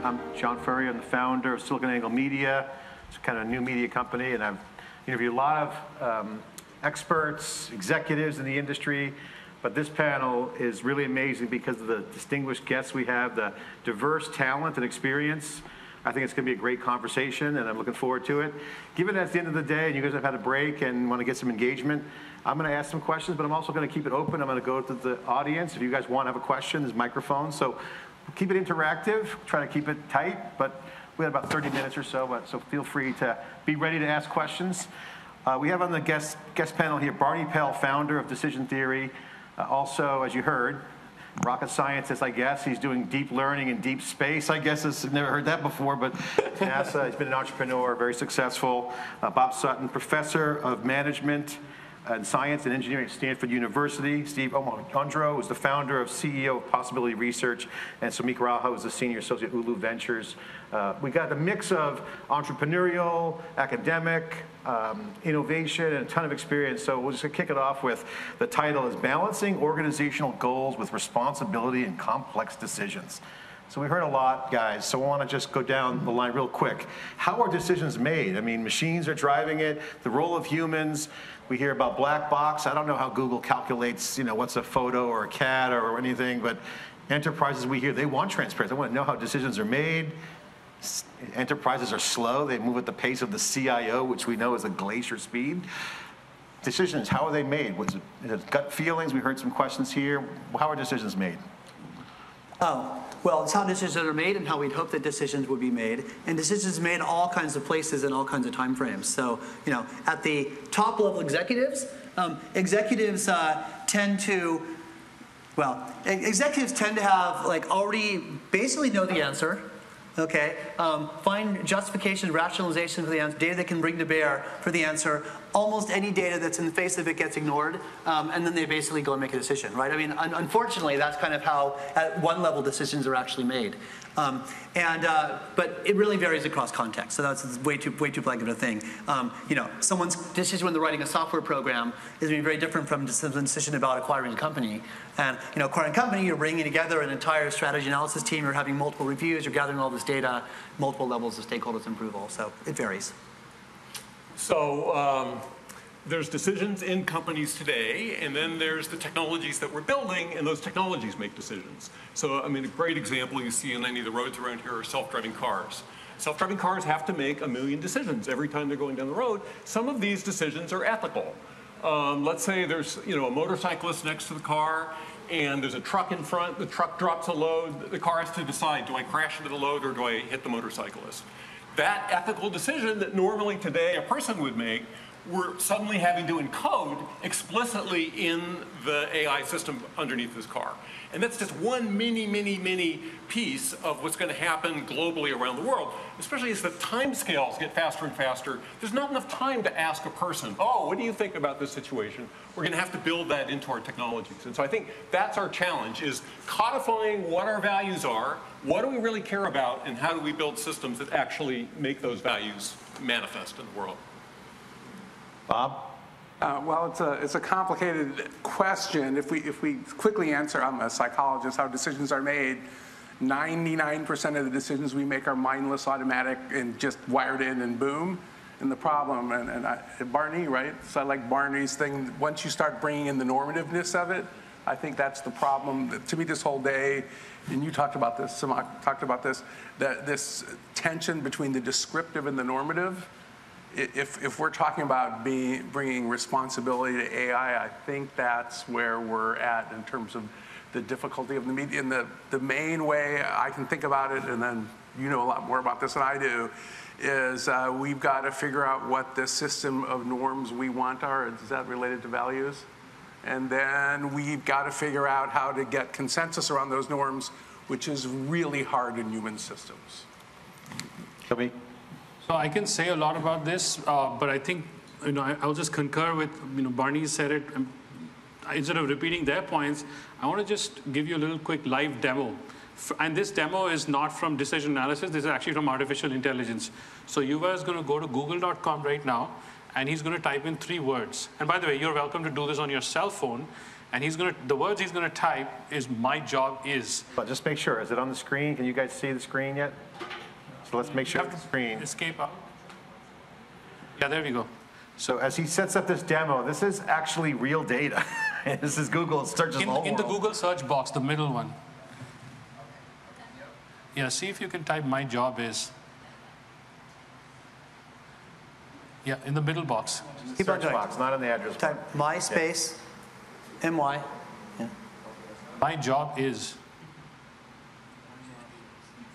I'm John Furrier. I'm the founder of SiliconANGLE Media. It's kind of a new media company, and I've interviewed a lot of experts, executives in the industry. But this panel is really amazing because of the distinguished guests we have, the diverse talent and experience. I think it's going to be a great conversation, and I'm looking forward to it. Given that it's the end of the day, and you guys have had a break and want to get some engagement, I'm going to ask some questions, but I'm also going to keep it open. I'm going to go to the audience. If you guys want to have a question, there's microphones. So keep it interactive. Try to keep it tight, but we have about 30 minutes or so, so feel free to be ready to ask questions. We have on the guest panel here Barney Pell, founder of Decision Theory. Also, as you heard, rocket scientist, I guess. He's doing deep learning in deep space, I guess. I've never heard that before, but NASA. He's been an entrepreneur, very successful. Bob Sutton, professor of management and science and engineering at Stanford University. Steve Omohundro is the founder of CEO of Possibility Research, and Somik Raha is the senior associate at Ulu Ventures. We got a mix of entrepreneurial, academic, innovation, and a ton of experience. So we'll just kick it off with the title is Balancing Organizational Goals with Responsibility and Complex Decisions. So we heard a lot, guys, so I want to just go down the line real quick. How are decisions made? I mean, machines are driving it, the role of humans. We hear about black box. I don't know how Google calculates, what's a photo or a cat or anything, but enterprises we hear, they want transparency. They want to know how decisions are made. Enterprises are slow. They move at the pace of the CIO, which we know is a glacier speed. Decisions, how are they made? Was it gut feelings? We heard some questions here. How are decisions made? Well, it's how decisions are made and how we'd hope that decisions would be made. And decisions are made all kinds of places and all kinds of time frames. So, at the top level executives, executives tend to have already basically know the answer. Okay, find justification, rationalization for the answer, data they can bring to bear for the answer. Almost any data that's in the face of it gets ignored, and then they basically go and make a decision, right? I mean, unfortunately, that's kind of how, at one level, decisions are actually made. But it really varies across context, so that's way too blanket a thing. Someone's decision when they're writing a software program is going to be very different from someone's decision about acquiring a company. And acquiring a company, you're bringing together an entire strategy analysis team, you're having multiple reviews, you're gathering all this data, multiple levels of stakeholders approval, so it varies. So there's decisions in companies today, and then there's the technologies that we're building, and those technologies make decisions. So, I mean, a great example you see on any of the roads around here are self-driving cars. Self-driving cars have to make 1 million decisions every time they're going down the road. Some of these decisions are ethical. Let's say there's a motorcyclist next to the car, and there's a truck in front. The truck drops a load. The car has to decide, do I crash into the load or do I hit the motorcyclist? That ethical decision that normally today a person would make, we're suddenly having to encode explicitly in the AI system underneath this car. And that's just one mini piece of what's going to happen globally around the world, especially as the timescales get faster and faster. There's not enough time to ask a person, oh, what do you think about this situation? We're going to have to build that into our technologies. And so I think that's our challenge, is codifying what our values are, what do we really care about, and how do we build systems that actually make those values manifest in the world? Bob? Well, it's a complicated question. If we quickly answer, I'm a psychologist, how decisions are made. 99% of the decisions we make are mindless, automatic, and just wired in and boom. And the problem, Barney, right? So I like Barney's thing. Once you start bringing in the normativeness of it, I think that's the problem. To me, this whole day, and you talked about this, Somik talked about this, this tension between the descriptive and the normative. If we're talking about bringing responsibility to AI, I think that's where we're at in terms of the difficulty of the media. And the main way I can think about it, and then you know a lot more about this than I do, is we've got to figure out what the system of norms we want are. Is that related to values? And then we've got to figure out how to get consensus around those norms, which is really hard in human systems. Toby? So I can say a lot about this, but I think I'll just concur with Barney said it. Instead of repeating their points, I want to just give you a little quick live demo. And this demo is not from decision analysis. This is actually from artificial intelligence. So Yuva is going to go to google.com right now, and he's going to type in 3 words. And by the way, you're welcome to do this on your cell phone. And the words he's going to type is "my job is." But just make sure, is it on the screen? Can you guys see the screen yet? So let's make sure it's the screen. Escape out. Yeah, there we go. So as he sets up this demo, this is actually real data. This is Google, it searches the whole In the world. Google search box, the middle one. Yeah, see if you can type "my job is." Yeah, in the middle box. Keep on Search going. box, not in the address box. Type my space, MY. Yeah. My job is.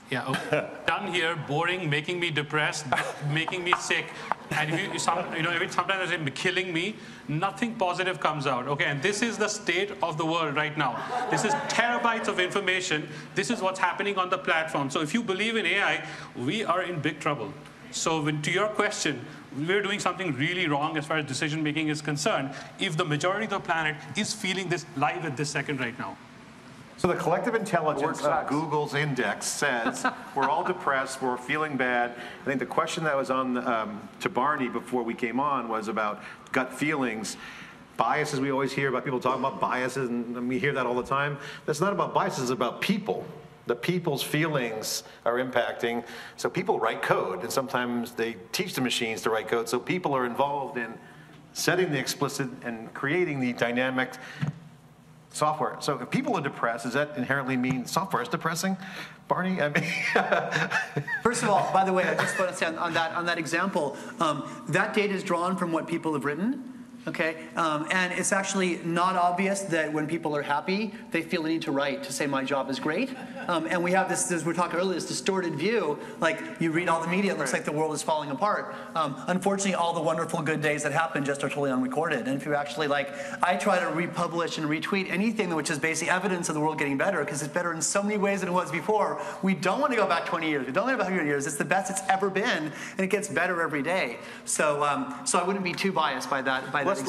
Yeah, okay. Done here, boring, making me depressed, making me sick. And if sometimes I'm killing me, nothing positive comes out, okay? And this is the state of the world right now. This is terabytes of information. This is what's happening on the platform. So if you believe in AI, we are in big trouble. So to your question, we're doing something really wrong as far as decision making is concerned if the majority of the planet is feeling this live at this second right now. So the collective intelligence of sucks. Google's index says we're all depressed, we're feeling bad. I think the question that was on to Barney before we came on was about gut feelings. Biases, we always hear about people talking about biases, and we hear that all the time. That's not about biases, it's about people. The people's feelings are impacting. So people write code, and sometimes they teach the machines to write code. So people are involved in setting the explicit and creating the dynamic software. So if people are depressed, does that inherently mean software is depressing, Barney? I mean, First of all, by the way, I just want to say on that example, that data is drawn from what people have written. Okay, and it's actually not obvious that when people are happy, they feel the need to write to say my job is great. And we have this, as we were talking earlier, this distorted view. Like you read all the media, it looks like the world is falling apart. Unfortunately, all the wonderful good days that happen just are totally unrecorded. And if you actually I try to republish and retweet anything which is basically evidence of the world getting better, because it's better in so many ways than it was before. We don't want to go back 20 years. We don't want to go back 100 years. It's the best it's ever been, and it gets better every day. So, so I wouldn't be too biased by that. Let's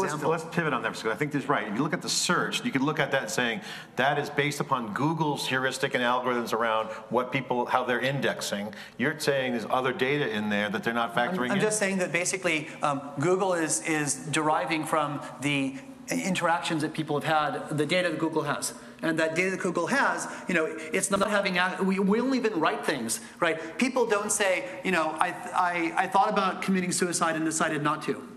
pivot on that, because I think this is right. If you look at the search, you could look at that saying that is based upon Google's heuristic and algorithms around what people, how they're indexing. You're saying there's other data in there that they're not factoring in? I'm just saying that basically Google is deriving from the interactions that people have had, the data that Google has. And that data that Google has, it's not having, we only even write things, right? People don't say, I thought about committing suicide and decided not to.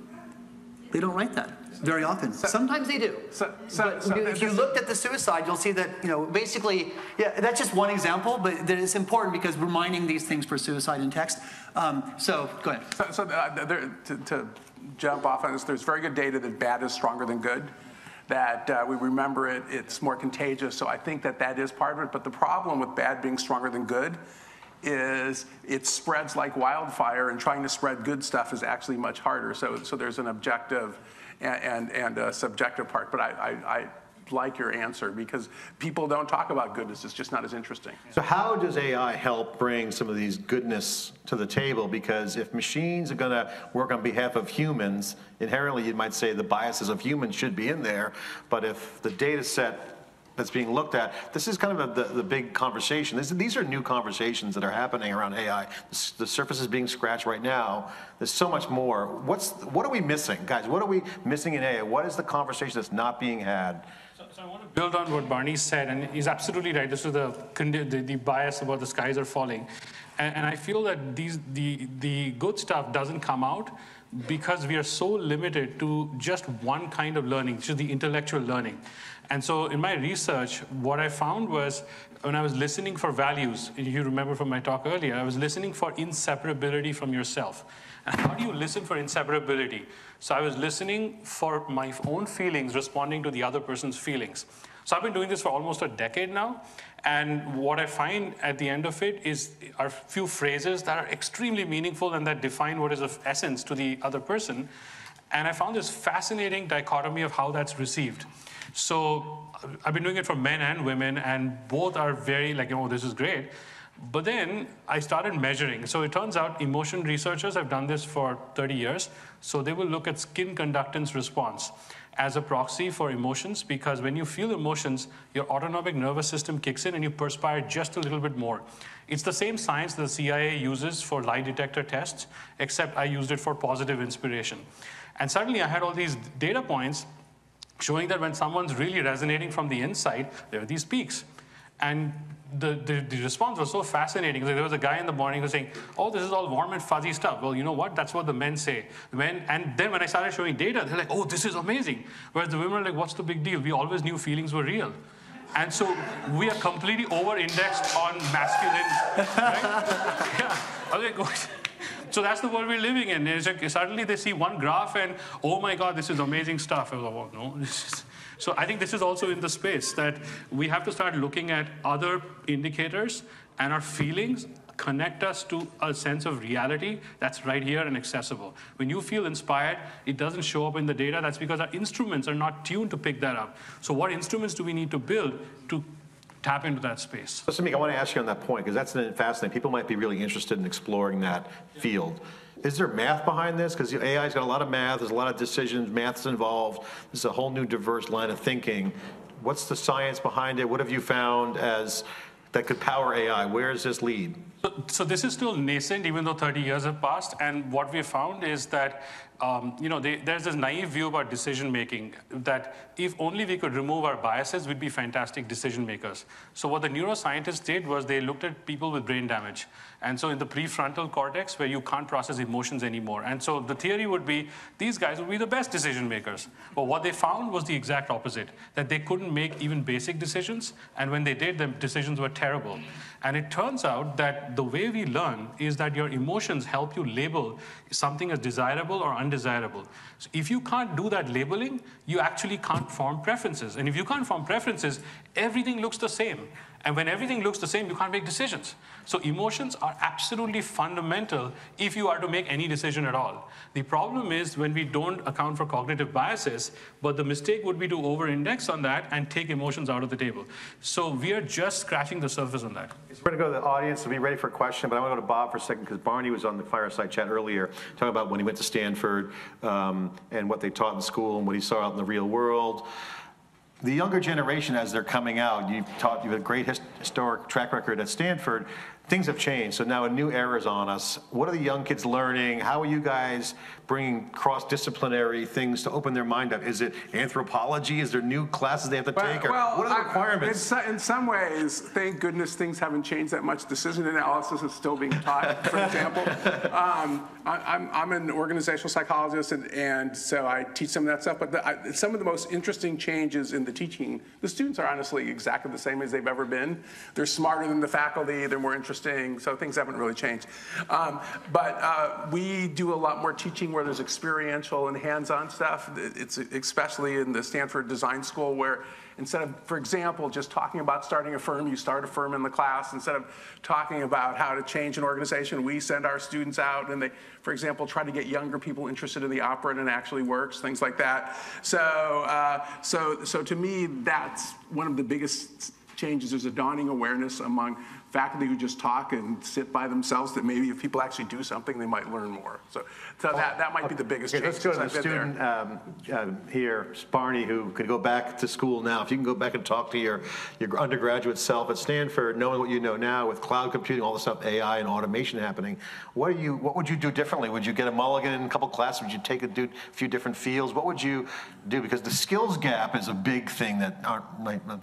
They don't write that very often. Sometimes they do. If you looked at the suicide, you'll see that, basically, yeah, that's just one example, but it's important because we're mining these things for suicide in text. So go ahead. To jump off on this, there's very good data that bad is stronger than good, that we remember it, it's more contagious. So I think that is part of it. But the problem with bad being stronger than good is it spreads like wildfire, and trying to spread good stuff is actually much harder. So there's an objective and a subjective part. But I like your answer, because people don't talk about goodness. It's just not as interesting. So how does AI help bring some of these goodness to the table? Because if machines are going to work on behalf of humans, inherently you might say the biases of humans should be in there. But if the data set that's being looked at, this is kind of the big conversation. These are new conversations that are happening around AI. The surface is being scratched right now. There's so much more. What are we missing? Guys, what are we missing in AI? What is the conversation that's not being had? So I want to build on what Barney said, and he's absolutely right. This is the bias about the skies are falling. And I feel that the good stuff doesn't come out because we are so limited to just one kind of learning, which is the intellectual learning. And so in my research, what I found was when I was listening for values, if you remember from my talk earlier, I was listening for inseparability from yourself. And how do you listen for inseparability? So I was listening for my own feelings responding to the other person's feelings. So I've been doing this for almost a decade now. And what I find at the end of it are a few phrases that are extremely meaningful and that define what is of essence to the other person. And I found this fascinating dichotomy of how that's received. So I've been doing it for men and women, and both are very this is great. But then I started measuring. So it turns out emotion researchers have done this for 30 years. So they will look at skin conductance response as a proxy for emotions, because when you feel emotions, your autonomic nervous system kicks in and you perspire just a little bit more. It's the same science the CIA uses for lie detector tests, except I used it for positive inspiration. And suddenly I had all these data points showing that when someone's really resonating from the inside, there are these peaks. And the response was so fascinating. There was a guy in the morning who was saying, oh, this is all warm and fuzzy stuff. Well, you know what? That's what the men say. And then when I started showing data, they're like, oh, this is amazing. Whereas the women were like, what's the big deal? We always knew feelings were real. And so we are completely over-indexed on masculine, right? Yeah. I was like, what? So that's the world we're living in. It's like suddenly they see one graph and, oh my God, this is amazing stuff. I was like, oh, no. So I think this is also in the space that we have to start looking at other indicators, and our feelings connect us to a sense of reality that's right here and accessible. When you feel inspired, it doesn't show up in the data. That's because our instruments are not tuned to pick that up. So what instruments do we need to build to tap into that space? So Somik, I want to ask you on that point, because that's fascinating. People might be really interested in exploring that field. Is there math behind this? Because AI's got a lot of math, there's a lot of decisions, math's involved. This is a whole new diverse line of thinking. What's the science behind it? What have you found that could power AI? Where does this lead? So this is still nascent, even though 30 years have passed. And what we found is that there's this naive view about decision making that if only we could remove our biases, we'd be fantastic decision makers. So what the neuroscientists did was they looked at people with brain damage. And so in the prefrontal cortex, where you can't process emotions anymore. And so the theory would be these guys would be the best decision makers. But what they found was the exact opposite, that they couldn't make even basic decisions. And when they did, the decisions were terrible. And it turns out that the way we learn is that your emotions help you label something as desirable or undesirable. So if you can't do that labeling, you actually can't form preferences. And if you can't form preferences, everything looks the same. And when everything looks the same, you can't make decisions. So emotions are absolutely fundamental if you are to make any decision at all. The problem is when we don't account for cognitive biases, but the mistake would be to over-index on that and take emotions out of the table. So we are just scratching the surface on that. So we're going to go to the audience to be ready for a question, but I want to go to Bob for a second because Barney was on the fireside chat earlier talking about when he went to Stanford and what they taught in school and what he saw out in the real world. The younger generation, as they're coming out, you've had a great historic track record at Stanford. Things have changed, so now a new era is on us. What are the young kids learning? How are you guys bringing cross-disciplinary things to open their mind up? Is it anthropology? Is there new classes they have to take? Or what are the requirements? In some ways, thank goodness things haven't changed that much. Decision analysis is still being taught, for example. I'm an organizational psychologist, and so I teach some of that stuff. But some of the most interesting changes in the teaching, the students are honestly exactly the same as they've ever been. They're smarter than the faculty. They're more interesting. So things haven't really changed. But we do a lot more teaching where there's experiential and hands-on stuff. It's especially in the Stanford Design School where instead of, for example, just talking about starting a firm, you start a firm in the class. Instead of talking about how to change an organization, we send our students out and they, for example, try to get younger people interested in the opera and it actually works, things like that. So to me, that's one of the biggest changes. There's a dawning awareness among faculty who just talk and sit by themselves that maybe if people actually do something, they might learn more. So that might be the biggest change. Let's go to the student here, Barney, who could go back to school now. If you can go back and talk to your undergraduate self at Stanford, knowing what you know now with cloud computing, all the stuff, AI and automation happening, what would you do differently? Would you get a mulligan in a couple classes? Would you take a few different fields? What would you do? Because the skills gap is a big thing that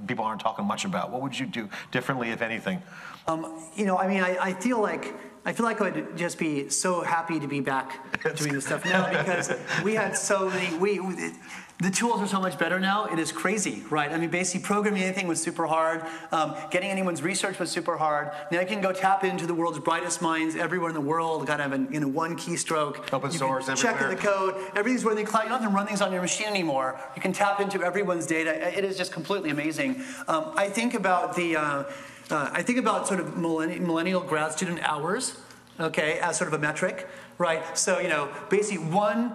people aren't talking much about. What would you do differently, if anything? I feel like I would just be so happy to be back doing this stuff now because we had so many. The tools are so much better now. It is crazy, right? I mean, basically programming anything was super hard. Getting anyone's research was super hard. Now you can go tap into the world's brightest minds everywhere in the world, kind of in one keystroke. Open source everywhere. Check the code. Everything's running in the cloud. You don't have to run things on your machine anymore. You can tap into everyone's data. It is just completely amazing. I think about sort of millennial grad student hours, okay, as sort of a metric, right? So, basically one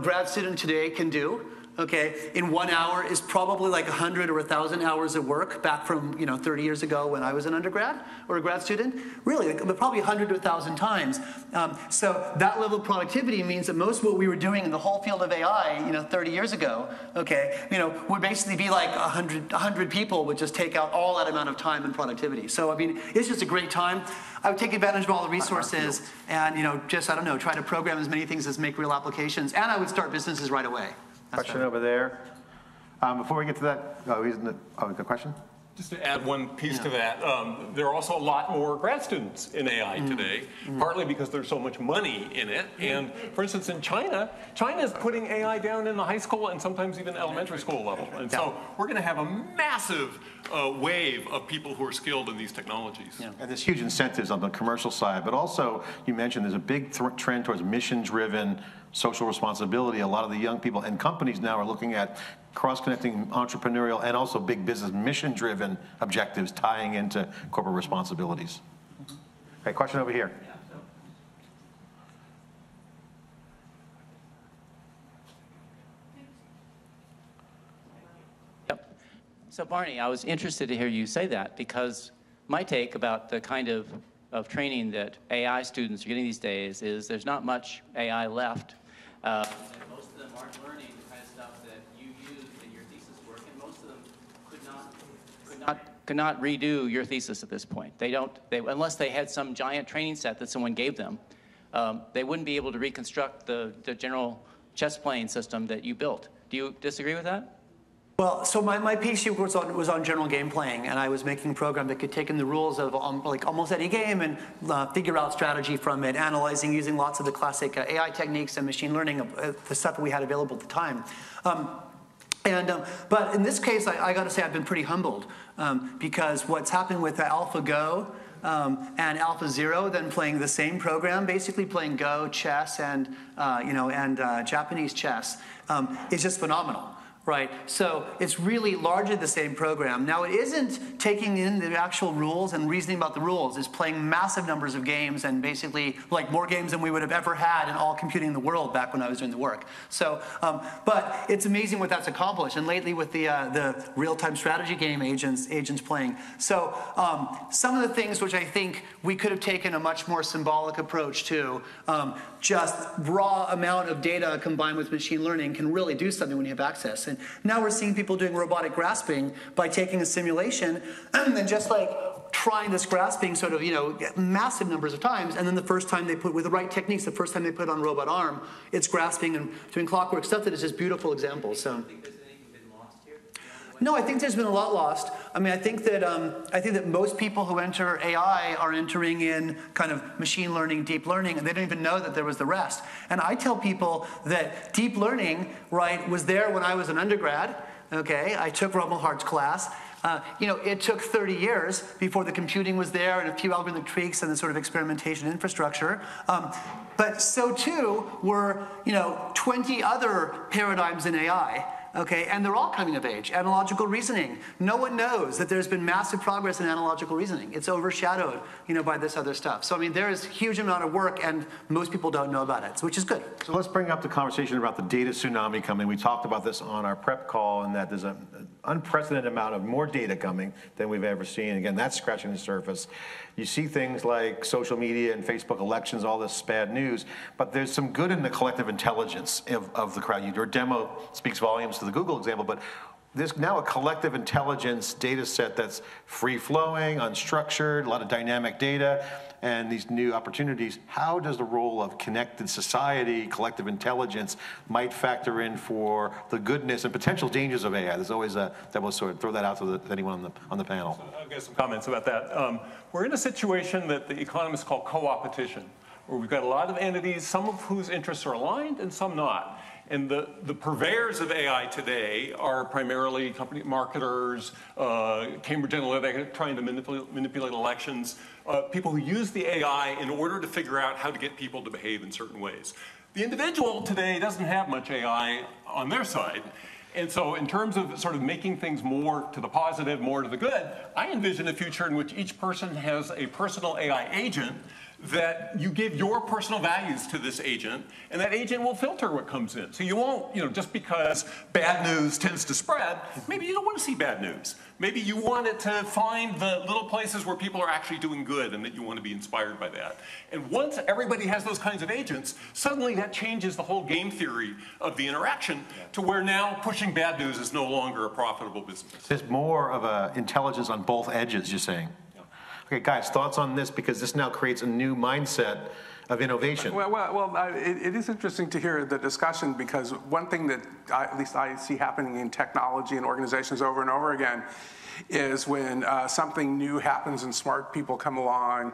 grad student today can do, okay, in 1 hour is probably like 100 or 1,000 hours of work back from, 30 years ago when I was an undergrad or a grad student. Really, probably 100 to 1,000 times. So that level of productivity means that most of what we were doing in the whole field of AI, 30 years ago, okay, would basically be like 100 people would just take out all that amount of time and productivity. So, I mean, it's just a great time. I would take advantage of all the resources and, try to program as many things as make real applications. And I would start businesses right away. Question over there. Before we get to that, the question? Just to add one piece to that, there are also a lot more grad students in AI today, partly because there's so much money in it. And for instance, in China is putting AI down in the high school and sometimes even elementary school level. And so we're going to have a massive wave of people who are skilled in these technologies. And there's huge incentives on the commercial side, but also you mentioned there's a big trend towards mission-driven social responsibility. A lot of the young people and companies now are looking at cross-connecting entrepreneurial and also big business mission-driven objectives tying into corporate responsibilities. Okay, question over here. Yep. So Barney, I was interested to hear you say that because my take about the kind of training that AI students are getting these days is there's not much AI left. And most of them aren't learning the kind of stuff that you use in your thesis work, and most of them could not redo your thesis at this point. Unless they had some giant training set that someone gave them, they wouldn't be able to reconstruct the general chess playing system that you built. Do you disagree with that? Well, so my PhD was on general game playing, and I was making a program that could take in the rules of like almost any game and figure out strategy from it, analyzing using lots of the classic AI techniques and machine learning, the stuff that we had available at the time. But in this case, I got to say I've been pretty humbled because what's happened with AlphaGo and AlphaZero, then playing the same program, basically playing Go, chess, and Japanese chess, is just phenomenal. Right, so it's really largely the same program. Now it isn't taking in the actual rules and reasoning about the rules. It's playing massive numbers of games and basically like more games than we would have ever had in all computing in the world back when I was doing the work. So, but it's amazing what that's accomplished. And lately with the real-time strategy game agents playing. So some of the things which I think we could have taken a much more symbolic approach to, just raw amount of data combined with machine learning can really do something when you have access. And now we're seeing people doing robotic grasping by taking a simulation and then just like trying this grasping sort of, massive numbers of times. And then the first time they put, with the right techniques, the first time they put it on robot arm, it's grasping and doing clockwork stuff that is just beautiful examples. So. No, I think there's been a lot lost. I mean, I think that most people who enter AI are entering in kind of machine learning, deep learning, and they don't even know that there was the rest. And I tell people that deep learning, right, was there when I was an undergrad. Okay, I took Rumelhart's class. It took 30 years before the computing was there and a few algorithmic tweaks and the sort of experimentation infrastructure. But so too were 20 other paradigms in AI. Okay, and they're all coming of age. Analogical reasoning. No one knows that there's been massive progress in analogical reasoning. It's overshadowed, by this other stuff. So I mean, there is a huge amount of work, and most people don't know about it, which is good. So let's bring up the conversation about the data tsunami coming. We talked about this on our prep call, and that there's an unprecedented amount of more data coming than we've ever seen. Again, that's scratching the surface. You see things like social media and Facebook elections, all this bad news, but there's some good in the collective intelligence of the crowd. Your demo speaks volumes to the Google example, but there's now a collective intelligence data set that's free-flowing, unstructured, a lot of dynamic data, and these new opportunities. How does the role of connected society, collective intelligence, might factor in for the goodness and potential dangers of AI? There's always a double sword. Throw that out to anyone on the panel. So I've got some comments about that. We're in a situation that the economists call co-opetition, where we've got a lot of entities, some of whose interests are aligned and some not. And the purveyors of AI today are primarily company marketers, Cambridge Analytica trying to manipulate elections, people who use the AI in order to figure out how to get people to behave in certain ways. The individual today doesn't have much AI on their side. And so in terms of sort of making things more to the positive, more to the good, I envision a future in which each person has a personal AI agent that you give your personal values to this agent, and that agent will filter what comes in. So you won't, just because bad news tends to spread, maybe you don't want to see bad news. Maybe you want it to find the little places where people are actually doing good and that you want to be inspired by that. And once everybody has those kinds of agents, suddenly that changes the whole game theory of the interaction to where now pushing bad news is no longer a profitable business. There's more of an intelligence on both edges, you're saying. Okay, guys, thoughts on this, because this now creates a new mindset of innovation. It is interesting to hear the discussion, because one thing that at least I see happening in technology and organizations over and over again is when something new happens and smart people come along.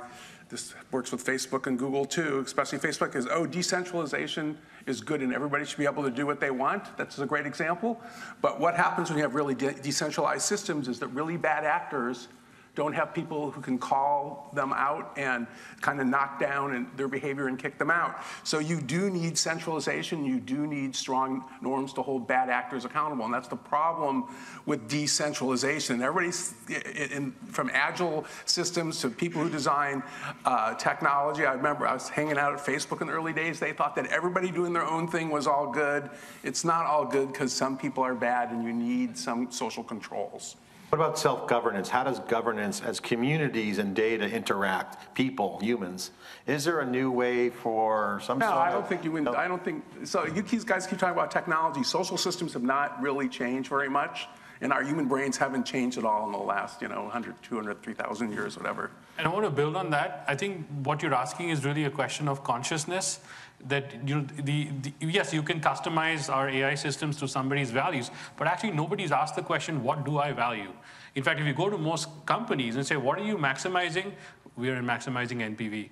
This works with Facebook and Google too, especially Facebook, is, oh, decentralization is good and everybody should be able to do what they want. That's a great example. But what happens when you have really decentralized systems is that really bad actors don't have people who can call them out and kind of knock down their behavior and kick them out. So you do need centralization. You do need strong norms to hold bad actors accountable. And that's the problem with decentralization. Everybody's, from agile systems to people who design technology. I remember I was hanging out at Facebook in the early days. They thought that everybody doing their own thing was all good. It's not all good, because some people are bad and you need some social controls. What about self-governance? How does governance as communities and data interact, people, humans? Is there a new way for some sort of... No, I don't think you would. I don't think, so you guys keep talking about technology. Social systems have not really changed very much, and our human brains haven't changed at all in the last, 100, 200, 3,000 years, whatever. And I want to build on that. I think what you're asking is really a question of consciousness. That yes, you can customize our AI systems to somebody's values, but actually nobody's asked the question, what do I value? In fact, if you go to most companies and say, what are you maximizing? We are maximizing NPV.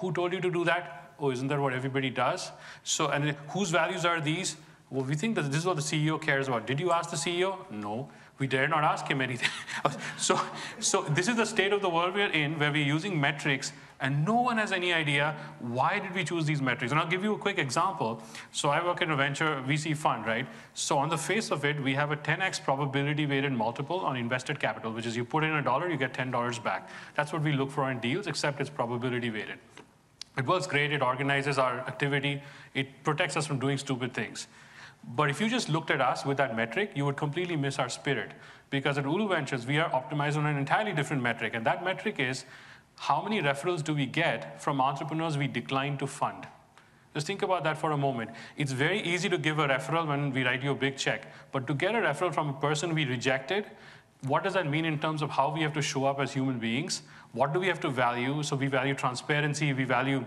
Who told you to do that? Oh, isn't that what everybody does? So, and whose values are these? Well, we think that this is what the CEO cares about. Did you ask the CEO? No. We dare not ask him anything. So this is the state of the world we're in, where we're using metrics and no one has any idea why did we choose these metrics. And I'll give you a quick example. So I work in a venture VC fund, right? So on the face of it, we have a 10x probability weighted multiple on invested capital, which is you put in $1, you get $10 back. That's what we look for in deals, except it's probability weighted. It works great, it organizes our activity, it protects us from doing stupid things. But if you just looked at us with that metric, you would completely miss our spirit. Because at Ulu Ventures, we are optimized on an entirely different metric. And that metric is, how many referrals do we get from entrepreneurs we decline to fund? Just think about that for a moment. It's very easy to give a referral when we write you a big check. But to get a referral from a person we rejected, what does that mean in terms of how we have to show up as human beings? What do we have to value? So we value transparency, we value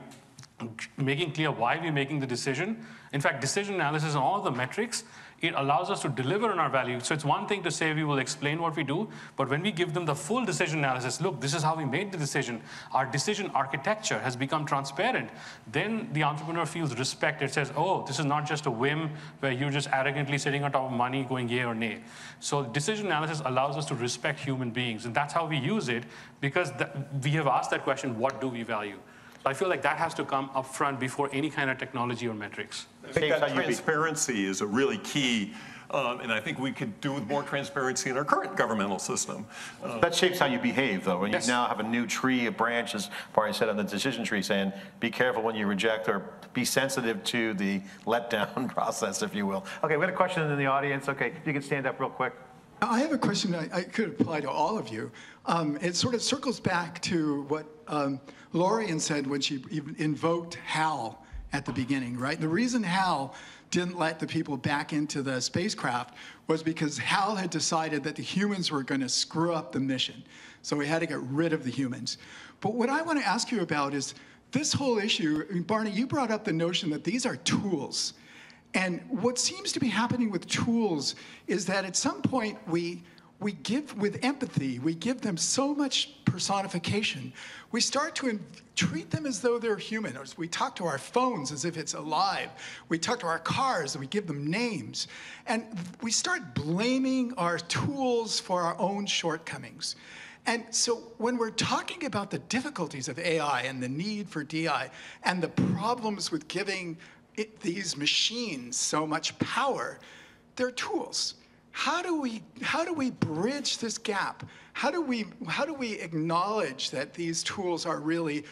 making clear why we're making the decision. In fact, decision analysis and all of the metrics, it allows us to deliver on our value. So it's one thing to say we will explain what we do, but when we give them the full decision analysis, look, this is how we made the decision. Our decision architecture has become transparent. Then the entrepreneur feels respect. It says, oh, this is not just a whim where you're just arrogantly sitting on top of money going yay or nay. So decision analysis allows us to respect human beings, and that's how we use it, because we have asked that question, what do we value? I feel like that has to come up front before any kind of technology or metrics. I think that transparency is a really key, and I think we could do with more transparency in our current governmental system. That shapes how you behave, though. When you now have a new tree of branches, Barney said on the decision tree, saying, be careful when you reject, or be sensitive to the letdown process, if you will. Okay, we had a question in the audience. Okay, you can stand up real quick. I have a question I could apply to all of you. It sort of circles back to what Lorian said when she invoked HAL at the beginning, right? The reason HAL didn't let the people back into the spacecraft was because HAL had decided that the humans were going to screw up the mission. So we had to get rid of the humans. But what I want to ask you about is this whole issue. I mean, Barney, you brought up the notion that these are tools. And what seems to be happening with tools is that at some point we give, with empathy, we give them so much personification. We start to treat them as though they're human. We talk to our phones as if it's alive. We talk to our cars and we give them names. And we start blaming our tools for our own shortcomings. And so when we're talking about the difficulties of AI and the need for DI and the problems with giving these machines so much power, they're tools. How do we bridge this gap? How do we acknowledge that these tools are really,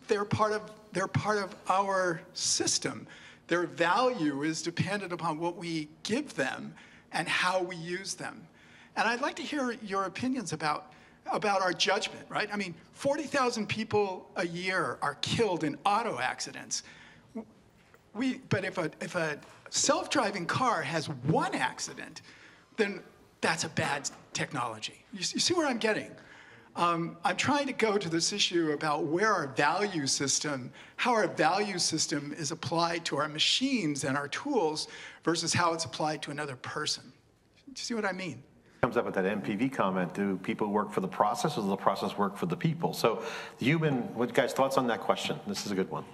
they're part of our system. Their value is dependent upon what we give them and how we use them. And I'd like to hear your opinions about our judgment, right? I mean, 40,000 people a year are killed in auto accidents. But if a self-driving car has one accident, then that's a bad technology. You see where I'm getting? I'm trying to go to this issue about where our value system, how our value system is applied to our machines and our tools versus how it's applied to another person. Do you see what I mean? Comes up with that MPV comment, do people work for the process or does the process work for the people? So the human, what guys' thoughts on that question? This is a good one.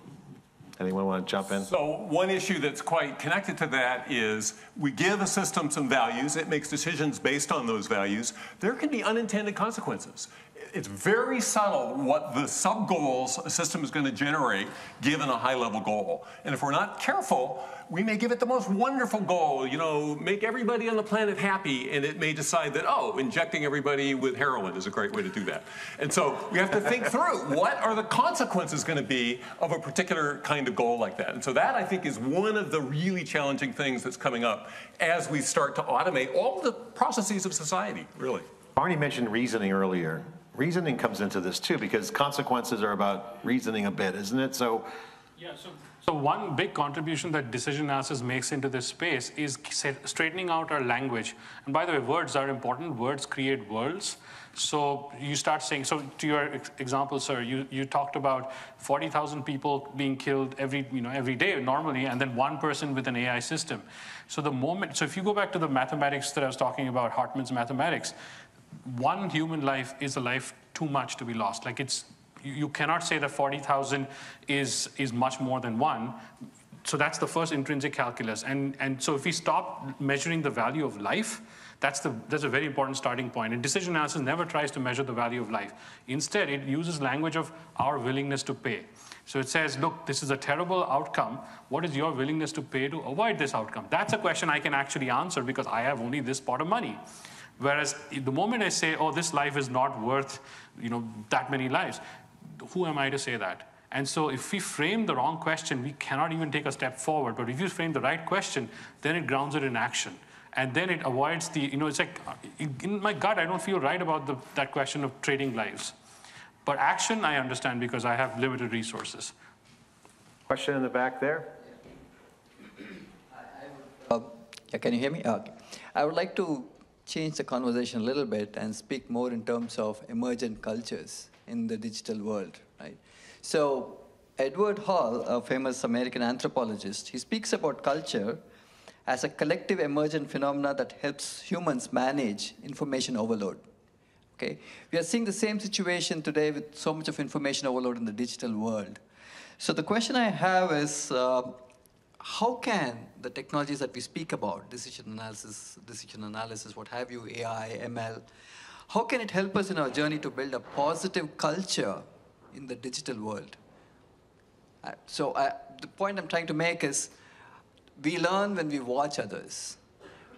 Anyone want to jump in? So one issue that's quite connected to that is we give a system some values. It makes decisions based on those values. There can be unintended consequences. It's very subtle what the sub-goals a system is going to generate given a high-level goal. And if we're not careful, we may give it the most wonderful goal, you know, make everybody on the planet happy, and it may decide that, oh, injecting everybody with heroin is a great way to do that. And so we have to think through, what are the consequences going to be of a particular kind of goal like that? And so that, I think, is one of the really challenging things that's coming up as we start to automate all the processes of society, really. Barney mentioned reasoning earlier. Reasoning comes into this too, because consequences are about reasoning a bit, isn't it? So, yeah, so one big contribution that decision analysis makes into this space is straightening out our language. And by the way, words are important. Words create worlds. So you start saying, so to your example, sir, you talked about 40,000 people being killed every day normally, and then one person with an AI system. So so if you go back to the mathematics that I was talking about, Hartman's mathematics, one human life is a life too much to be lost. Like you cannot say that 40,000 is much more than one. So that's the first intrinsic calculus. And so if we stop measuring the value of life, that's a very important starting point. And decision analysis never tries to measure the value of life. Instead, it uses language of our willingness to pay. So it says, look, this is a terrible outcome. What is your willingness to pay to avoid this outcome? That's a question I can actually answer because I have only this pot of money. Whereas the moment I say, oh, this life is not worth that many lives, who am I to say that? And so if we frame the wrong question, we cannot even take a step forward. But if you frame the right question, then it grounds it in action. And then it avoids it's like, in my gut, I don't feel right about that question of trading lives. But action, I understand because I have limited resources. question in the back there? Can you hear me? Okay. I would like to change the conversation a little bit and speak more in terms of emergent cultures in the digital world, right? So Edward Hall, a famous American anthropologist, he speaks about culture as a collective emergent phenomena that helps humans manage information overload. Okay? We are seeing the same situation today with so much of information overload in the digital world. So the question I have is, how can the technologies that we speak about, decision analysis, what have you, AI, ML, how can it help us in our journey to build a positive culture in the digital world? The point I'm trying to make is, we learn when we watch others,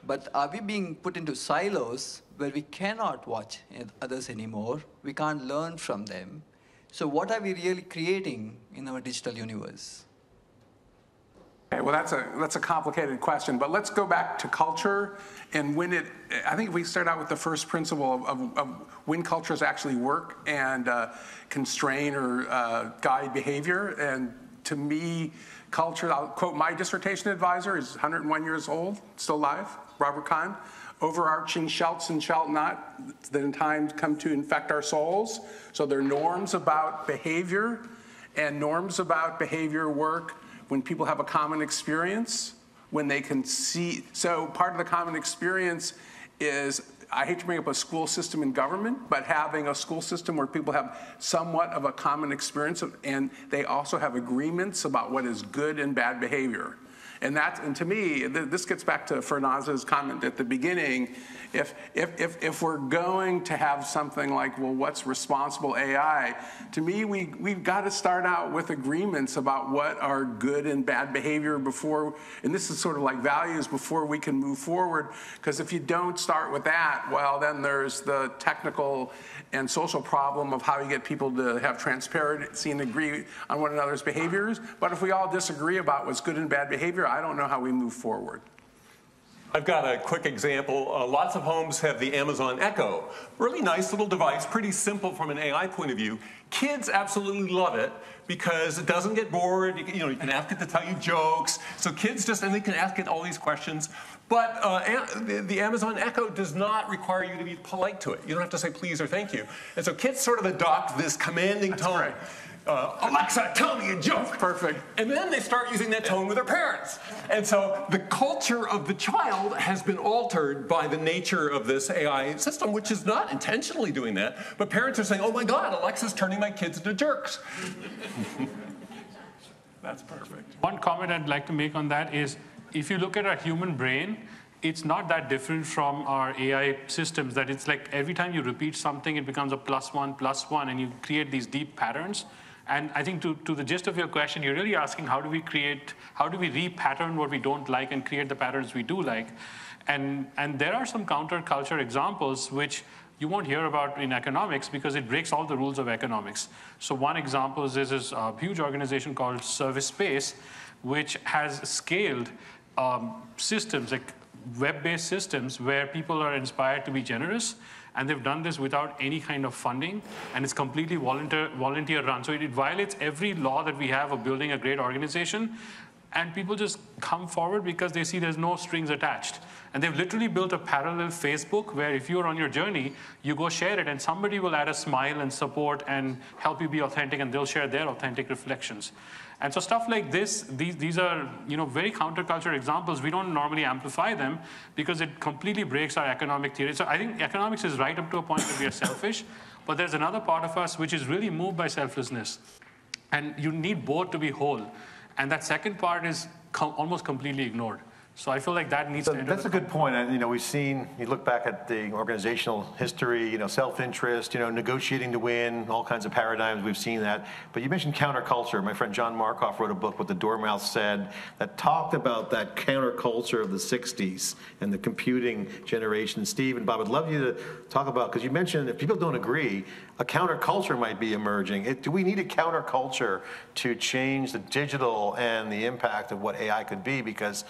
but are we being put into silos where we cannot watch others anymore? We can't learn from them. So what are we really creating in our digital universe? Okay, well, that's a complicated question, but let's go back to culture. And I think if we start out with the first principle of when cultures actually work and constrain or guide behavior. And to me, culture, I'll quote my dissertation advisor, is 101 years old, still alive, Robert Kahn. Overarching shouts and shout not that in time come to infect our souls. So there are norms about behavior, and norms about behavior work when people have a common experience, when they can see. So part of the common experience is, I hate to bring up a school system in government, but having a school system where people have somewhat of a common experience, and they also have agreements about what is good and bad behavior. And to me, this gets back to Fernaz's comment at the beginning. If we're going to have something like, well, what's responsible AI? To me, we've got to start out with agreements about what are good and bad behavior before, and this is sort of like values, before we can move forward. Because if you don't start with that, well, then there's the technical and social problem of how you get people to have transparency and agree on one another's behaviors. But if we all disagree about what's good and bad behavior, I don't know how we move forward. I've got a quick example. Lots of homes have the Amazon Echo. Really nice little device, pretty simple from an AI point of view. Kids absolutely love it because it doesn't get bored. You can ask it to tell you jokes. So kids and they can ask it all these questions. But the Amazon Echo does not require you to be polite to it. You don't have to say please or thank you. And so kids sort of adopt this commanding tone. Great. Alexa, tell me a joke. Perfect. And then they start using that tone with their parents. And so the culture of the child has been altered by the nature of this AI system, which is not intentionally doing that. But parents are saying, oh my God, Alexa's turning my kids into jerks. That's perfect. One comment I'd like to make on that is, if you look at our human brain, it's not that different from our AI systems, that it's like every time you repeat something, it becomes a +1, and you create these deep patterns. And I think to the gist of your question, you're really asking how do we repattern what we don't like and create the patterns we do like? And there are some counterculture examples which you won't hear about in economics because it breaks all the rules of economics. So one example is this huge organization called Service Space, which has scaled systems, like web-based systems, where people are inspired to be generous. And they've done this without any kind of funding, and it's completely volunteer run. So it violates every law that we have of building a great organization, and people just come forward because they see there's no strings attached. And they've literally built a parallel Facebook where if you're on your journey, you go share it, and somebody will add a smile and support and help you be authentic, and they'll share their authentic reflections. And so stuff like this, these are very counterculture examples. We don't normally amplify them because it completely breaks our economic theory. So I think economics is right up to a point that we are selfish, but there's another part of us which is really moved by selflessness. And you need both to be whole. And that second part is almost completely ignored. So I feel like that needs to enter. That's a good point. And we've seen, you look back at the organizational history, self-interest, negotiating to win, all kinds of paradigms, we've seen that. But you mentioned counterculture. My friend John Markoff wrote a book, What the Dormouse Said, that talked about that counterculture of the 60s and the computing generation. Steve and Bob, I'd love you to talk about, because you mentioned if people don't agree, a counterculture might be emerging. Do we need a counterculture to change the digital and the impact of what AI could be? Because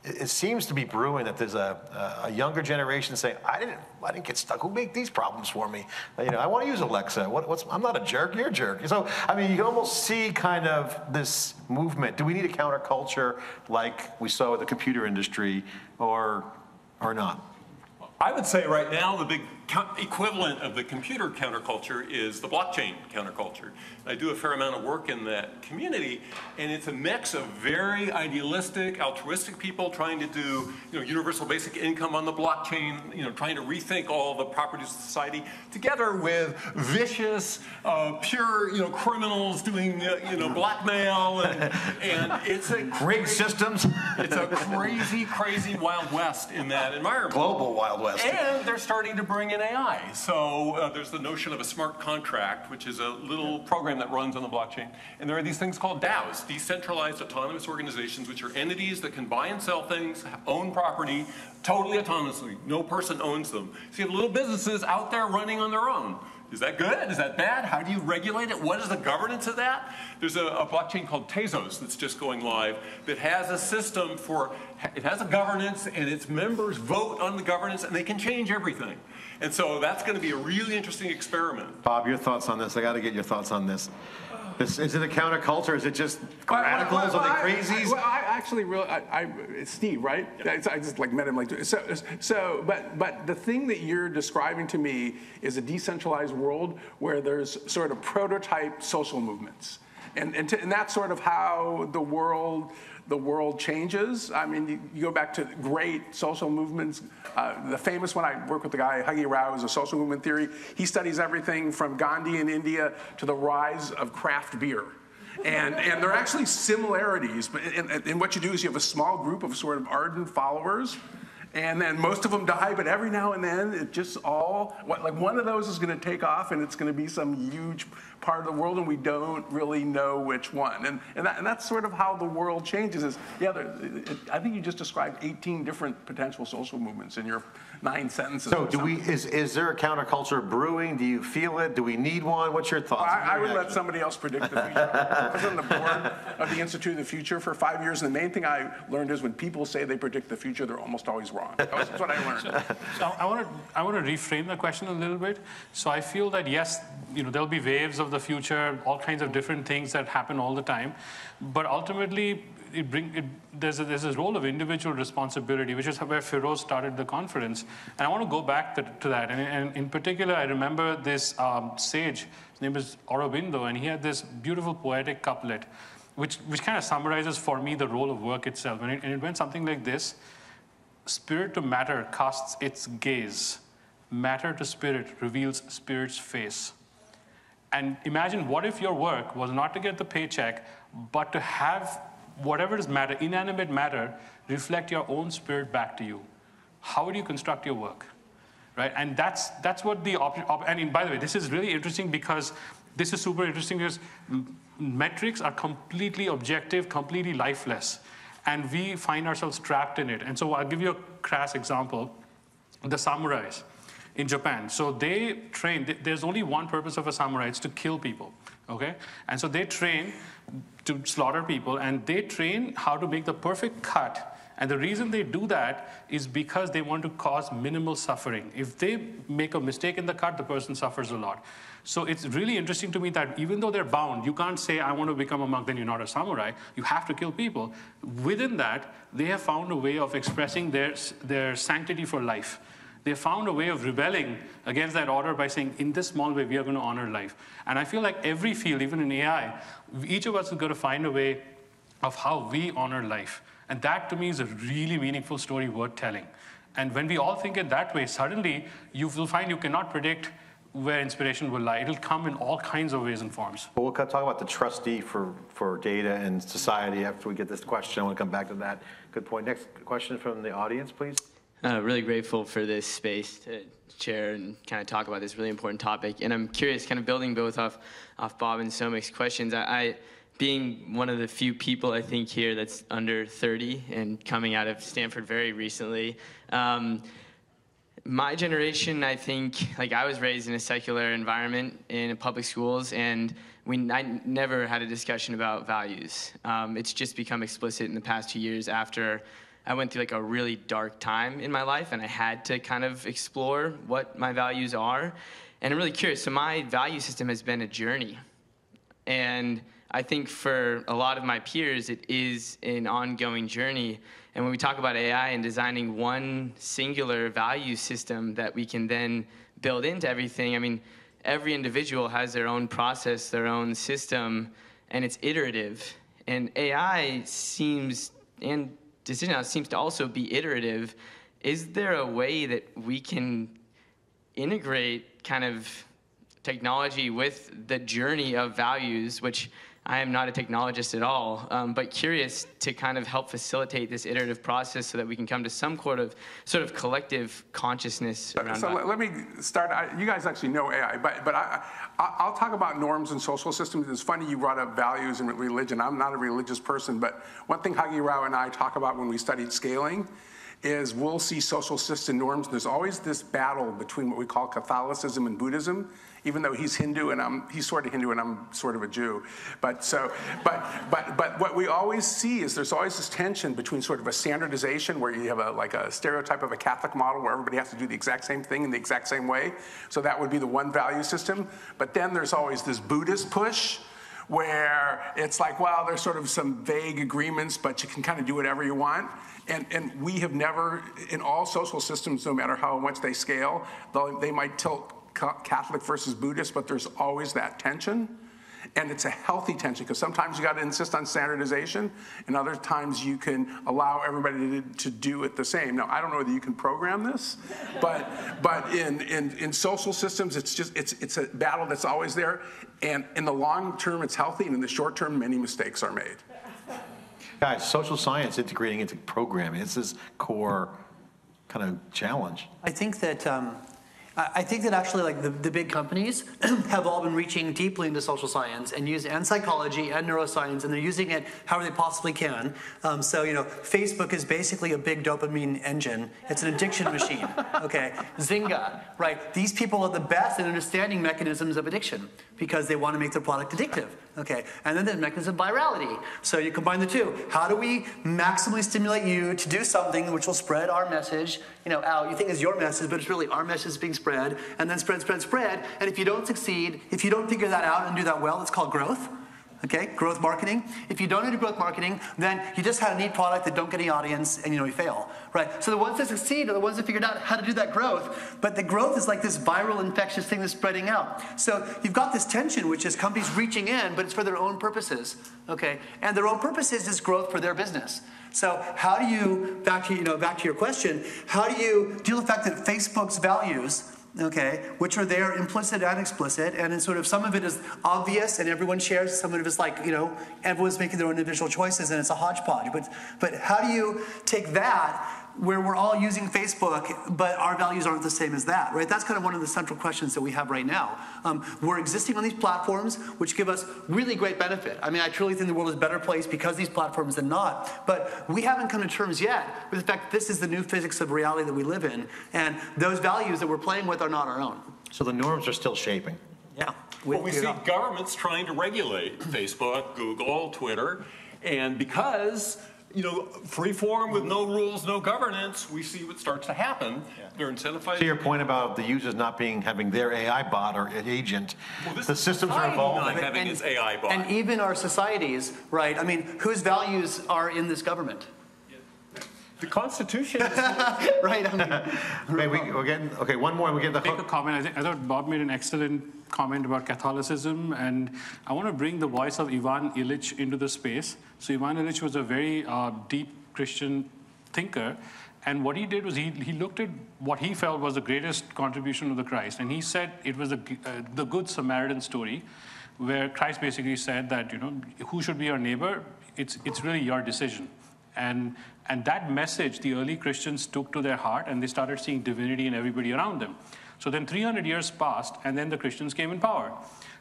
it seems to be brewing that there's a younger generation saying, I didn't get stuck. Who made these problems for me? I want to use Alexa. I'm not a jerk. You're a jerk. So I mean, you can almost see kind of this movement. Do we need a counterculture like we saw with the computer industry, or not? I would say right now the big equivalent of the computer counterculture is the blockchain counterculture. I do a fair amount of work in that community, and it's a mix of very idealistic, altruistic people trying to do universal basic income on the blockchain, trying to rethink all the properties of society, together with vicious, pure criminals doing blackmail, and it's a rigged systems. It's a crazy Wild West in that environment. Global Wild West. And they're starting to bring in AI. So there's the notion of a smart contract, which is a little program that runs on the blockchain. And there are these things called DAOs, decentralized autonomous organizations, which are entities that can buy and sell things, own property, totally autonomously. No person owns them. So you have little businesses out there running on their own. Is that good? Is that bad? How do you regulate it? What is the governance of that? There's a blockchain called Tezos that's just going live that has a system for, it has a governance, and its members vote on the governance, and they can change everything. And so that's going to be a really interesting experiment. Bob, your thoughts on this? I got to get your thoughts on this. Is it a counterculture? Is it just radicals? Are they crazies? Well, I actually really, it's Steve, right? Yep. I just met him but the thing that you're describing to me is a decentralized world where there's sort of prototype social movements. And that's sort of how the world changes. I mean, you go back to great social movements. The famous one, I work with the guy, Huggy Rao, who's a social movement theory. He studies everything from Gandhi in India to the rise of craft beer. And there are actually similarities, but and what you do is you have a small group of sort of ardent followers, and then most of them die, but every now and then it just like one of those is going to take off, and it's going to be some huge part of the world, and we don't really know which one. And that's sort of how the world changes. I think you just described 18 different potential social movements in your 9 sentences. So is there a counterculture brewing? Do you feel it? Do we need one? What's your thoughts? I would let somebody else predict the future. I was on the board of the Institute of the Future for 5 years, and the main thing I learned is when people say they predict the future, they're almost always wrong. That's what I learned. So I want to reframe the question a little bit. So I feel that yes, there'll be waves of the future, all kinds of different things that happen all the time, but ultimately there's a role of individual responsibility, which is where Feroz started the conference. And I want to go back to that. And in particular, I remember this sage, his name is Aurobindo, and he had this beautiful poetic couplet, which kind of summarizes for me the role of work itself. And it went something like this: spirit to matter casts its gaze. Matter to spirit reveals spirit's face. And imagine, what if your work was not to get the paycheck, but to have whatever is matter, inanimate matter, reflect your own spirit back to you? How would you construct your work, right? And that's what the and by the way, this is really interesting because this is super interesting because metrics are completely objective, completely lifeless, and we find ourselves trapped in it. And so I'll give you a crass example: the samurais in Japan. So they train. There's only one purpose of a samurai: it's to kill people. Okay, and so they train to slaughter people, and they train how to make the perfect cut. And the reason they do that is because they want to cause minimal suffering. If they make a mistake in the cut, the person suffers a lot. So it's really interesting to me that even though they're bound, you can't say, I want to become a monk, then you're not a samurai. You have to kill people. Within that, they have found a way of expressing their sanctity for life. They found a way of rebelling against that order by saying, in this small way, we are going to honor life. And I feel like every field, even in AI, each of us is going to find a way of how we honor life. And that, to me, is a really meaningful story worth telling. And when we all think it that way, suddenly you will find you cannot predict where inspiration will lie. It'll come in all kinds of ways and forms. Well, we'll talk about the trustee for data and society after we get this question. I want to come back to that. Good point. Next question from the audience, please. Really grateful for this space to chair and kind of talk about this really important topic. And I'm curious, kind of building both off Bob and Somik's questions, I being one of the few people I think here that's under 30 and coming out of Stanford very recently, my generation, I think, like I was raised in a secular environment in public schools, and I never had a discussion about values. It's just become explicit in the past 2 years after I went through like a really dark time in my life, and I had to kind of explore what my values are. And I'm really curious. So my value system has been a journey. And I think for a lot of my peers, it is an ongoing journey. And when we talk about AI and designing one singular value system that we can then build into everything, I mean, every individual has their own process, their own system, and it's iterative. And AI seems, and decision seems to also be iterative. Is there a way that we can integrate kind of technology with the journey of values, which I am not a technologist at all, but curious to kind of help facilitate this iterative process so that we can come to some sort of collective consciousness around So let me start. You guys actually know AI, but I'll talk about norms and social systems. It's funny you brought up values and religion. I'm not a religious person, but one thing Hagi Rao and I talk about when we studied scaling is we'll see social system norms. There's always this battle between what we call Catholicism and Buddhism, even though he's Hindu and he's sort of Hindu and I'm sort of a Jew. But what we always see is there's always this tension between sort of a standardization where you have like a stereotype of a Catholic model where everybody has to do the exact same thing in the exact same way. So that would be the one value system. But then there's always this Buddhist push where it's like, well, there's sort of some vague agreements, but you can kind of do whatever you want. And we have never, in all social systems, no matter how much they scale, they might tilt Catholic versus Buddhist, but there's always that tension. And it's a healthy tension, because sometimes you got to insist on standardization, and other times you can allow everybody to do it the same. Now, I don't know whether you can program this, but in social systems, it's a battle that's always there. And in the long term, it's healthy, and in the short term, many mistakes are made. Guys, social science integrating into programming, it's this core kind of challenge. I think that I think that actually, like the big companies have all been reaching deeply into social science and psychology and neuroscience, and they're using it however they possibly can. So Facebook is basically a big dopamine engine. It's an addiction machine. Okay, Zynga, right? These people are the best at understanding mechanisms of addiction because they want to make their product addictive. Okay, and then the mechanism of virality. So you combine the two. How do we maximally stimulate you to do something which will spread our message, out? You think it's your message, but it's really our message being spread, and then spread. And if you don't succeed, if you don't figure that out and do that well, it's called growth. Okay, growth marketing. If you don't do growth marketing, then you just had a neat product that don't get any audience, and you fail, right? So the ones that succeed are the ones that figured out how to do that growth. But the growth is like this viral, infectious thing that's spreading out. So you've got this tension, which is companies reaching in, but it's for their own purposes. Okay, and their own purposes is growth for their business. So how do you, back to your question, how do you deal with the fact that Facebook's values, okay, which are there implicit and explicit, and in sort of some of it is obvious and everyone shares, some of it is like, everyone's making their own individual choices and it's a hodgepodge. But how do you take that where we're all using Facebook, but our values aren't the same as that, right? That's kind of one of the central questions that we have right now. We're existing on these platforms, which give us really great benefit. I mean, I truly think the world is a better place because of these platforms than not. But we haven't come to terms yet with the fact that this is the new physics of reality that we live in, and those values that we're playing with are not our own. So the norms are still shaping. Yeah. Well, we see governments trying to regulate Facebook, Google, Twitter, and because free form with no rules, no governance, we see what starts to happen. Yeah. They're incentivized. To your point about the users not having their AI bot or agent, the systems are evolving. Not having its AI bot. And even our societies, right? I mean, whose values are in this government? The Constitution is right. We're getting, okay, one more and we're getting the hook. Make a comment. I thought Bob made an excellent comment about Catholicism, and I want to bring the voice of Ivan Illich into the space. So Ivan Illich was a very deep Christian thinker, and what he did was he looked at what he felt was the greatest contribution of the Christ, and he said it was the Good Samaritan story, where Christ basically said that who should be your neighbor? It's really your decision. And that message the early Christians took to their heart, and they started seeing divinity in everybody around them. So then 300 years passed, and then the Christians came in power.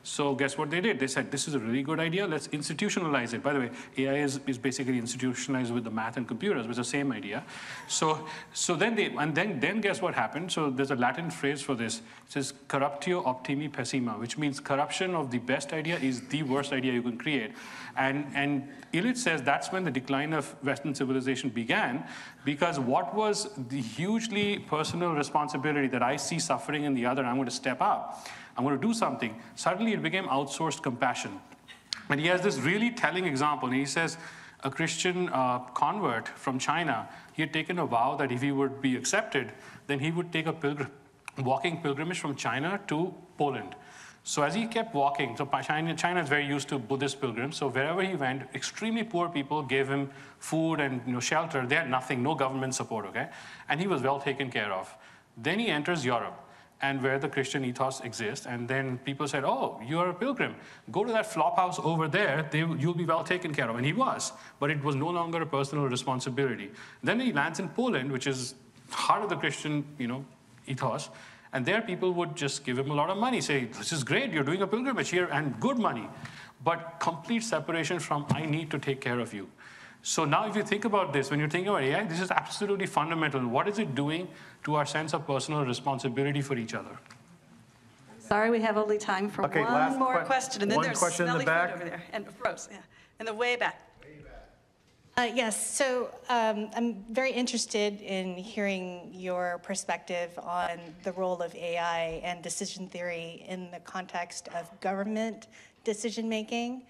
So guess what they did? They said, this is a really good idea, let's institutionalize it. By the way, AI is basically institutionalized with the math and computers, which is the same idea. So then guess what happened? So there's a Latin phrase for this. It says, corruptio optimi pessima, which means corruption of the best idea is the worst idea you can create. And Illich says that's when the decline of Western civilization began, because what was the hugely personal responsibility that I see suffering in the other, I'm going to step up. I'm going to do something. Suddenly it became outsourced compassion. And he has this really telling example. And he says a Christian convert from China, he had taken a vow that if he would be accepted, then he would take a walking pilgrimage from China to Poland. So as he kept walking, so China is very used to Buddhist pilgrims, so wherever he went, extremely poor people gave him food and shelter. They had nothing, no government support, okay? And he was well taken care of. Then he enters Europe, and where the Christian ethos exists, and then people said, oh, you're a pilgrim. Go to that flop house over there, you'll be well taken care of. And he was, but it was no longer a personal responsibility. Then he lands in Poland, which is heart of the Christian ethos, and there people would just give him a lot of money, say, this is great, you're doing a pilgrimage here, and good money. But complete separation from, I need to take care of you. So now if you think about this, when you're thinking about AI, this is absolutely fundamental. What is it doing to our sense of personal responsibility for each other? Sorry, we have only time for one more question. And then there's Smelly Foot over there. And Rose, yeah. In the way back. Yes, so I'm very interested in hearing your perspective on the role of AI and decision theory in the context of government decision-making.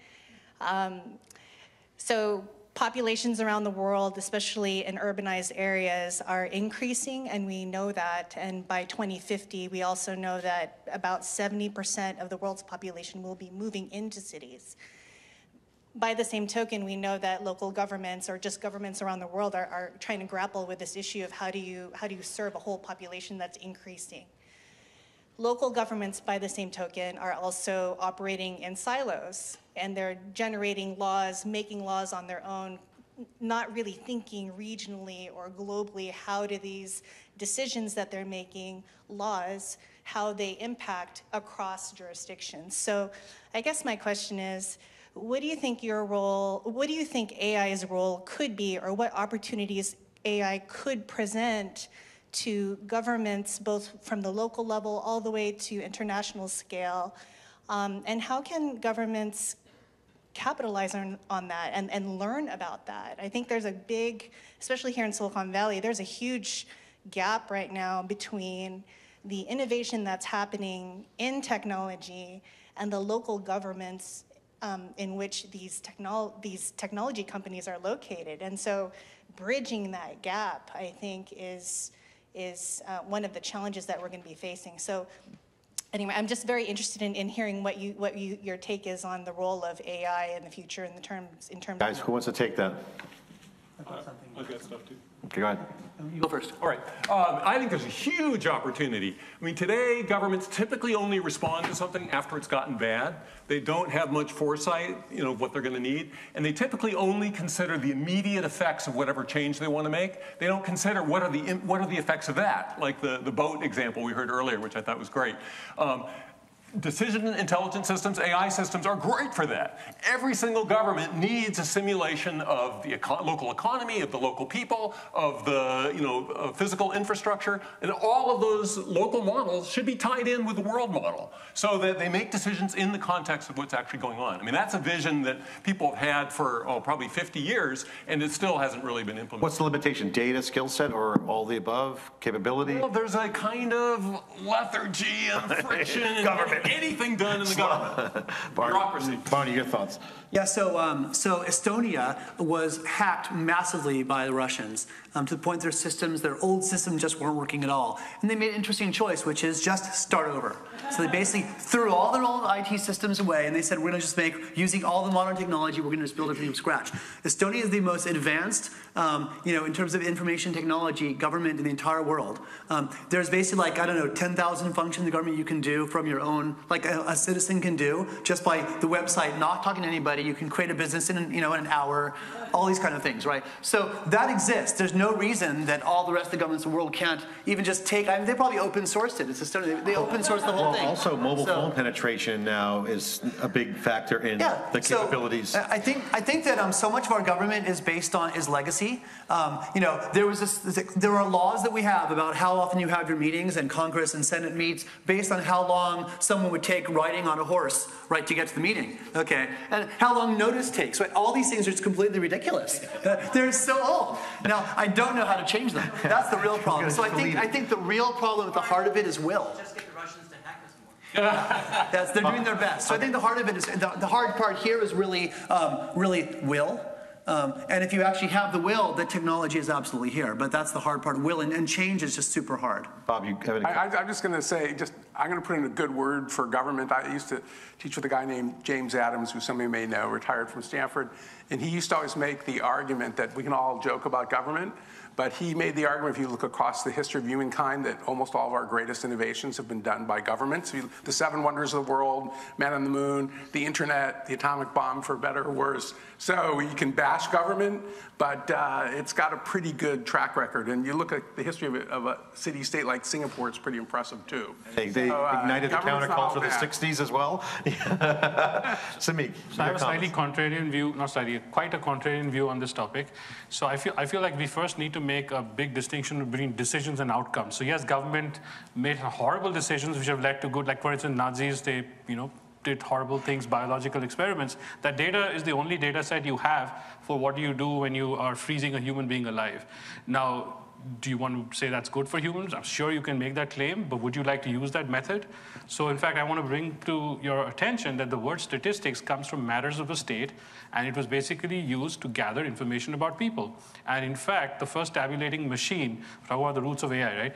So populations around the world, especially in urbanized areas, are increasing, and we know that. And by 2050, we also know that about 70% of the world's population will be moving into cities. By the same token, we know that local governments or just governments around the world are trying to grapple with this issue of how do you serve a whole population that's increasing. Local governments, by the same token, are also operating in silos, and they're generating laws, making laws on their own, not really thinking regionally or globally, how do these decisions that they're making, laws, how they impact across jurisdictions. So I guess my question is, what do you think what do you think AI's role could be, or what opportunities AI could present to governments, both from the local level all the way to international scale? And how can governments capitalize on that and learn about that? I think there's a big, especially here in Silicon Valley, there's a huge gap right now between the innovation that's happening in technology and the local governments in which these technology companies are located. And so bridging that gap, I think, is one of the challenges that we're going to be facing. So anyway, I'm just very interested in hearing what your take is on the role of AI in the future in terms Guys, who wants to take that? I've got stuff too. Okay, go ahead. You go first. All right. I think there's a huge opportunity. I mean, today, governments typically only respond to something after it's gotten bad. They don't have much foresight, of what they're going to need. And they typically only consider the immediate effects of whatever change they want to make. They don't consider what are the effects of that, like the boat example we heard earlier, which I thought was great. Decision intelligence systems, AI systems are great for that. Every single government needs a simulation of the local economy, of the local people, of the physical infrastructure, and all of those local models should be tied in with the world model so that they make decisions in the context of what's actually going on. I mean, that's a vision that people have had for probably 50 years, and it still hasn't really been implemented. What's the limitation? Data, skill set, or all the above? Capability? Well, there's a kind of lethargy and friction and anything done in the government. Bureaucracy. Barney, your thoughts? Yeah, so Estonia was hacked massively by the Russians to the point their old systems just weren't working at all. And they made an interesting choice, which is just start over. So they basically threw all their old IT systems away, and they said, we're going to just using all the modern technology, we're going to just build everything from scratch. Estonia is the most advanced, in terms of information technology government in the entire world. There's basically 10,000 functions in the government you can do from your own, like a citizen can do, just by the website, not talking to anybody. You can create a business in an hour, all these kind of things, right? So that exists. There's no reason that all the rest of the governments in the world can't even just take, they probably open sourced it. It's Estonia. They open source the whole thing. Also, mobile phone penetration now is a big factor in the capabilities. So, I think that so much of our government is based on legacy. There are laws that we have about how often you have your meetings, and Congress and Senate meets based on how long someone would take riding on a horse, right, to get to the meeting. Okay, and how long notice takes. Right, all these things are just completely ridiculous. They're so old. Now I don't know how to change them. That's the real problem. So I think the real problem at the heart of it is will. They're doing their best. So I think the heart of it is the hard part here is really will. And if you actually have the will, the technology is absolutely here. But that's the hard part. Will and change is just super hard. Bob, you have any? I'm just going to say, I'm going to put in a good word for government. I used to teach with a guy named James Adams, who some of you may know, retired from Stanford. And he used to always make the argument that we can all joke about government, but he made the argument, if you look across the history of humankind, that almost all of our greatest innovations have been done by governments. The 7 wonders of the world, man on the moon, the internet, the atomic bomb, for better or worse. So you can bash government, but it's got a pretty good track record. And you look at the history of a city-state like Singapore, it's pretty impressive too. They ignited the counterculture of the 60s as well. Somik, so I have a slightly contrarian view, not slightly, quite a contrarian view on this topic. So I feel like we first need to make a big distinction between decisions and outcomes. So yes, government made horrible decisions which have led to good, like for instance, Nazis, they did horrible things, biological experiments. That data is the only data set you have for what do you do when you are freezing a human being alive. Now, do you want to say that's good for humans? I'm sure you can make that claim, but would you like to use that method? So in fact, I want to bring to your attention that the word statistics comes from matters of the state, and it was basically used to gather information about people. And in fact, the first tabulating machine, talk about the roots of AI, right?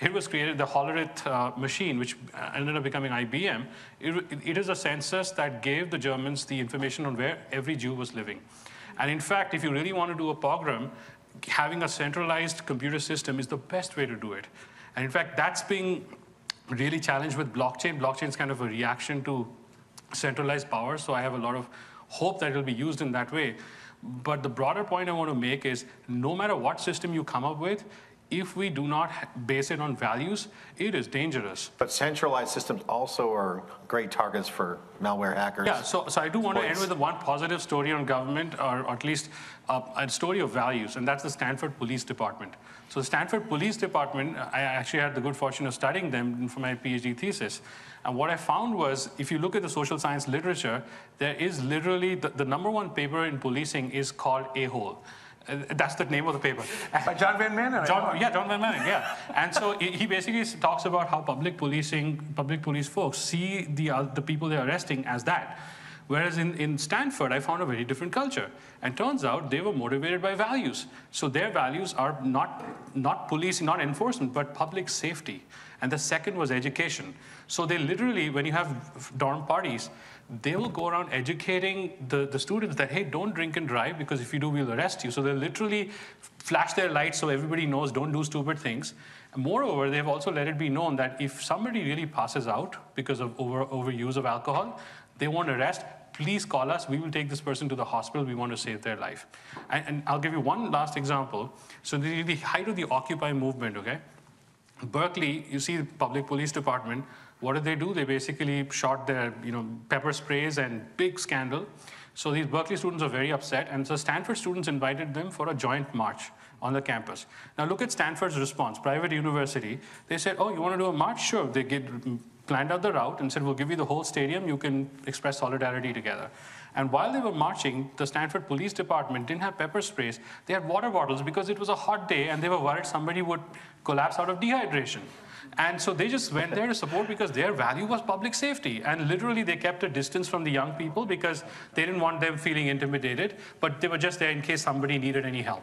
It was created, the Hollerith machine, which ended up becoming IBM. It is a census that gave the Germans the information on where every Jew was living. And in fact, if you really want to do a pogrom, having a centralized computer system is the best way to do it. And in fact, that's being really challenged with blockchain. Blockchain is kind of a reaction to centralized power, so I have a lot of hope that it will be used in that way. But the broader point I want to make is no matter what system you come up with, if we do not base it on values, it is dangerous. But centralized systems also are great targets for malware hackers. Yeah, so I do want to end with one positive story on government, or at least a story of values, and that's the Stanford Police Department. So the Stanford Police Department, I actually had the good fortune of studying them for my PhD thesis. And what I found was, if you look at the social science literature, there is literally, the number one paper in policing is called A-Hole. That's the name of the paper. By John Van Manen. John Van Manen, yeah. And so he basically talks about how public police folks see the people they're arresting as that. Whereas in Stanford, I found a very different culture. And turns out they were motivated by values. So their values are not policing, not enforcement, but public safety. And the second was education. So they literally, when you have dorm parties, they will go around educating the students that, hey, don't drink and drive, because if you do, we'll arrest you. So they'll literally flash their lights so everybody knows, don't do stupid things. And moreover, they've also let it be known that if somebody really passes out because of overuse of alcohol, they want to arrest, please call us. We will take this person to the hospital. We want to save their life. And I'll give you one last example. So the height of the Occupy movement, okay? Berkeley, you see the public police department, what did they do? They basically shot their pepper sprays and big scandal. So these Berkeley students are very upset, and so Stanford students invited them for a joint march on the campus. Now look at Stanford's response, private university. They said, oh, you want to do a march? Sure. They planned out the route and said, we'll give you the whole stadium. You can express solidarity together. And while they were marching, the Stanford Police Department didn't have pepper sprays. They had water bottles because it was a hot day and they were worried somebody would collapse out of dehydration. And so they just went there to support because their value was public safety. And literally they kept a distance from the young people because they didn't want them feeling intimidated, but they were just there in case somebody needed any help.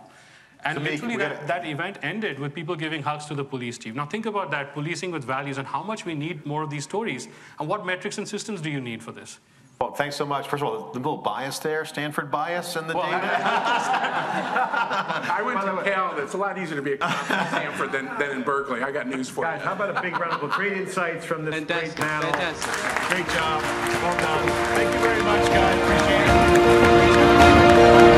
And so literally that event ended with people giving hugs to the police chief. Now think about that, policing with values, and how much we need more of these stories. And what metrics and systems do you need for this? Well, thanks so much. First of all, the little bias there, Stanford bias in the data. I went to Pell. It's a lot easier to be a cop in Stanford than in Berkeley. I got news for you. Guys, how about a big round of applause? Great insights from this great panel. Fantastic. Great job. Well done. Thank you very much, guys. Appreciate it.